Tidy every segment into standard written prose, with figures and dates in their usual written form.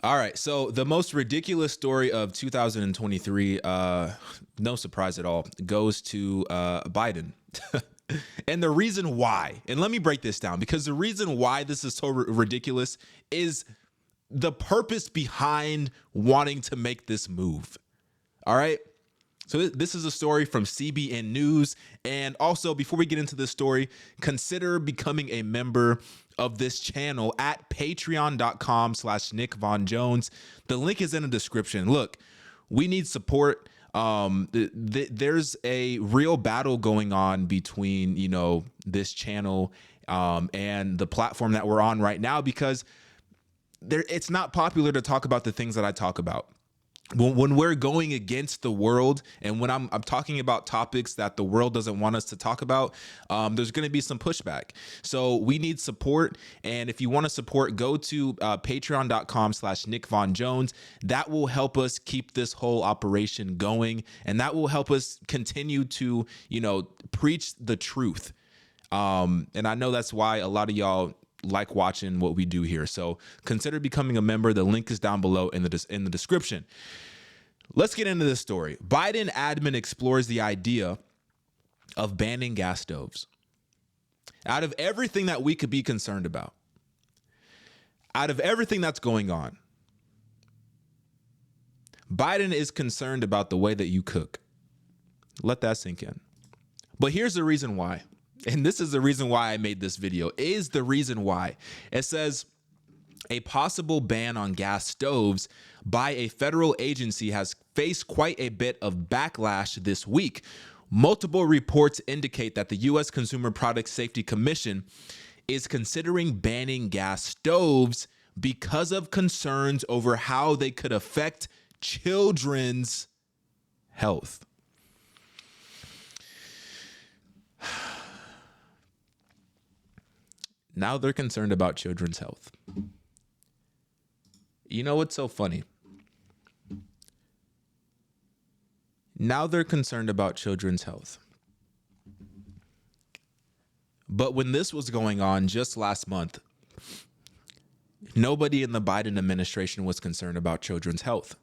All right. So the most ridiculous story of 2023, no surprise at all, goes to Biden. And the reason why, and let me break this down, because the reason why this is so ridiculous is the purpose behind wanting to make this move. All right. So this is a story from CBN News. And also, before we get into this story, consider becoming a member of this channel at patreon.com/Nick Von Jones. The link is in the description. Look, we need support. There's a real battle going on between, this channel and the platform that we're on right now, because it's not popular to talk about the things that I talk about. When we're going against the world, and when I'm talking about topics that the world doesn't want us to talk about, there's going to be some pushback. So we need support. And if you want to support, go to patreon.com/Nick Von Jones. That will help us keep this whole operation going. And that will help us continue to, preach the truth. And I know that's why a lot of y'all like watching what we do here. So consider becoming a member. The link is down below in the description. Let's get into this story. Biden admin explores the idea of banning gas stoves. Out of everything that we could be concerned about, out of everything that's going on, Biden is concerned about the way that you cook. Let that sink in. But here's the reason why. And this is the reason why I made this video, is the reason why. It says a possible ban on gas stoves by a federal agency has faced quite a bit of backlash this week. Multiple reports indicate that the U.S. Consumer Product Safety Commission is considering banning gas stoves because of concerns over how they could affect children's health. Now they're concerned about children's health. You know what's so funny? Now they're concerned about children's health. But when this was going on just last month, nobody in the Biden administration was concerned about children's health.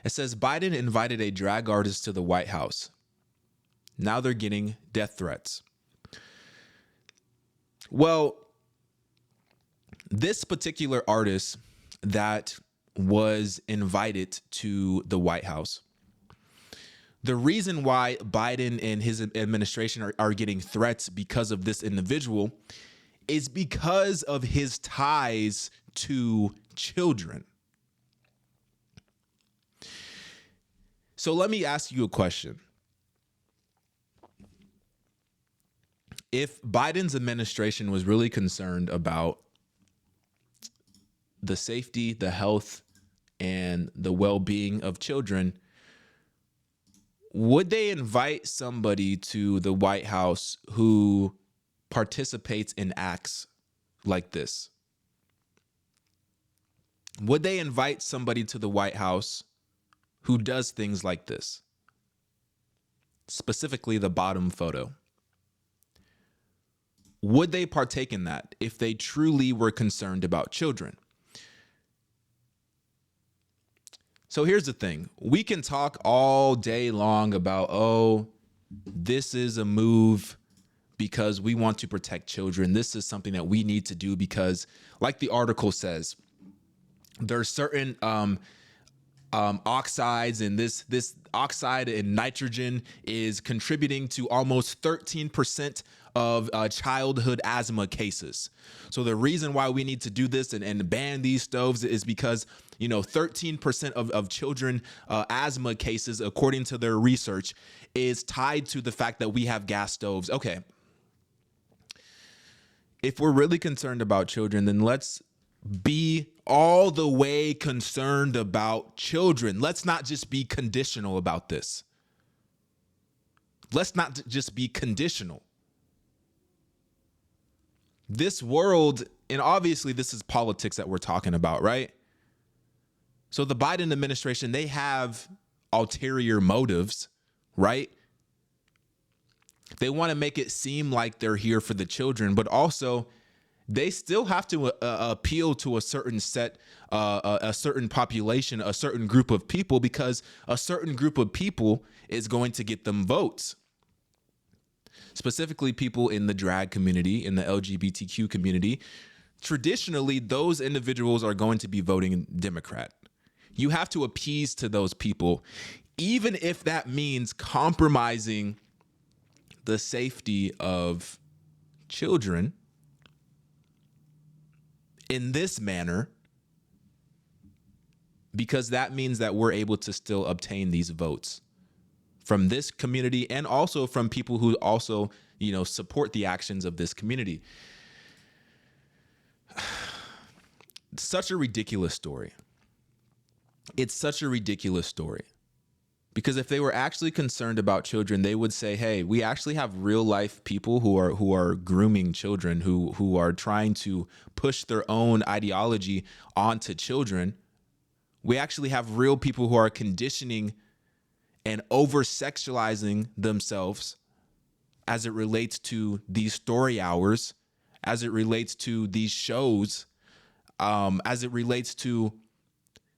It says Biden invited a drag artist to the White House. Now they're getting death threats. Well, this particular artist that was invited to the White House, the reason why Biden and his administration are getting threats because of this individual is because of his ties to children. So let me ask you a question. If Biden's administration was really concerned about the safety, the health, and the well-being of children, would they invite somebody to the White House who participates in acts like this? Would they invite somebody to the White House who does things like this? Specifically, the bottom photo. Would they partake in that if they truly were concerned about children? So here's the thing. We can talk all day long about, this is a move because we want to protect children. This is something that we need to do because, like the article says, there's certain oxides, and this oxide in nitrogen is contributing to almost 13% of childhood asthma cases. So the reason why we need to do this and ban these stoves is because 13% of children asthma cases, according to their research, is tied to the fact that we have gas stoves. Okay, if we're really concerned about children, then let's be all the way concerned about children. Let's not just be conditional about this. Let's not just be conditional. This world, and obviously this is politics that we're talking about, right? So the Biden administration, they have ulterior motives, right? They want to make it seem like they're here for the children, but also they still have to appeal to a certain set, a certain population, a certain group of people, because a certain group of people is going to get them votes. Specifically, people in the drag community, in the LGBTQ community. Traditionally, those individuals are going to be voting Democrat. You have to appease to those people, even if that means compromising the safety of children in this manner, because that means that we're able to still obtain these votes from this community and also from people who also, support the actions of this community. Such a ridiculous story. It's such a ridiculous story. Because if they were actually concerned about children, they would say, hey, we actually have real life people who are grooming children, who are trying to push their own ideology onto children. We actually have real people who are conditioning and over-sexualizing themselves as it relates to these story hours, as it relates to these shows, as it relates to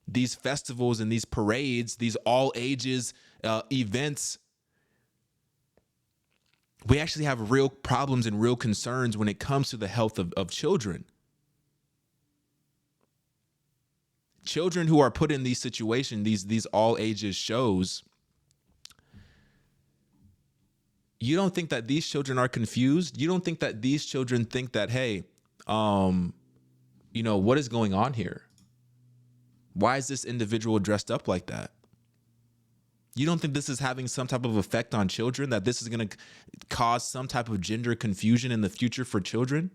these festivals and these parades, these all ages events. We actually have real problems and real concerns when it comes to the health of children. Children who are put in these situations, these all ages shows. You don't think that these children are confused? You don't think that these children think that, hey, what is going on here? Why is this individual dressed up like that? You don't think this is having some type of effect on children, that this is going to cause some type of gender confusion in the future for children?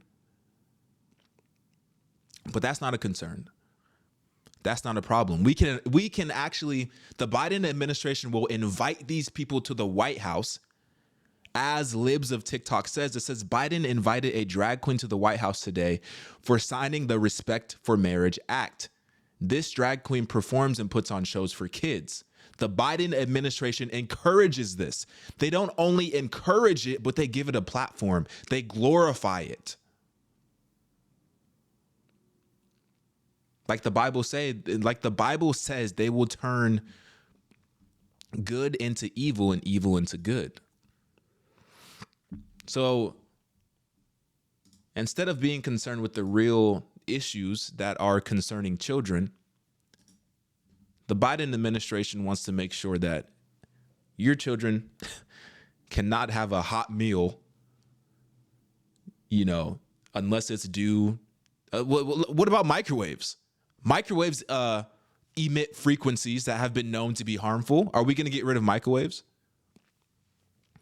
But that's not a concern. That's not a problem. We can actually, the Biden administration will invite these people to the White House. As Libs of TikTok says, it says Biden invited a drag queen to the White House today for signing the Respect for Marriage Act. This drag queen performs and puts on shows for kids. The Biden administration encourages this. They don't only encourage it, but they give it a platform. They glorify it. Like the Bible says, they will turn good into evil and evil into good. So instead of being concerned with the real issues that are concerning children, the Biden administration wants to make sure that your children cannot have a hot meal, unless it's due. What about microwaves? Microwaves emit frequencies that have been known to be harmful. Are we going to get rid of microwaves?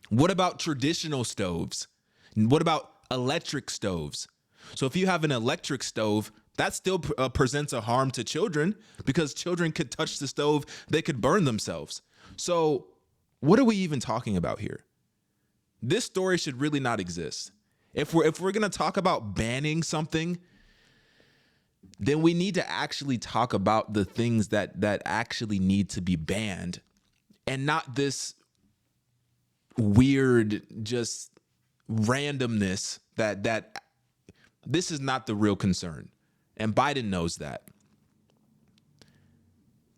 What about traditional stoves? What about electric stoves? So if you have an electric stove, that still presents a harm to children, because children could touch the stove, they could burn themselves. So what are we even talking about here? This story should really not exist. If we're going to talk about banning something, then we need to actually talk about the things that actually need to be banned, and not this weird just randomness that this is not the real concern. And Biden knows that.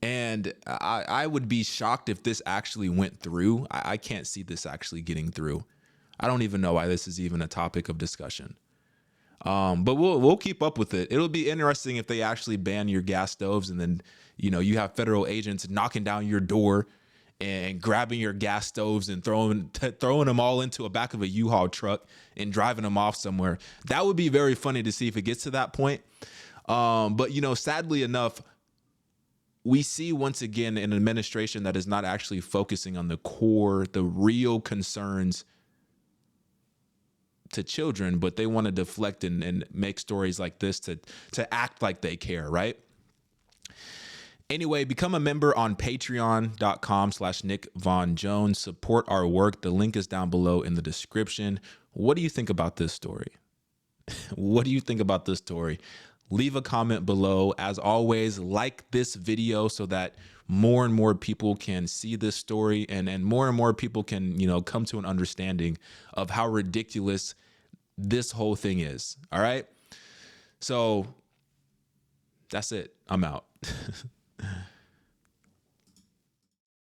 And I would be shocked if this actually went through. I can't see this actually getting through. I don't even know why this is even a topic of discussion. But we'll keep up with it. It'll be interesting if they actually ban your gas stoves, and then you have federal agents knocking down your door and grabbing your gas stoves and throwing them all into a back of a U-Haul truck and driving them off somewhere. That would be very funny to see if it gets to that point. But sadly enough, we see once again an administration that is not actually focusing on the core, the real concerns to children, but they want to deflect and make stories like this to act like they care, right? Anyway, become a member on patreon.com/Nick Von Jones. Support our work. The link is down below in the description. What do you think about this story? What do you think about this story? Leave a comment below. As always, like this video so that more and more people can see this story, and more and more people can, come to an understanding of how ridiculous this whole thing is. All right. So that's it. I'm out.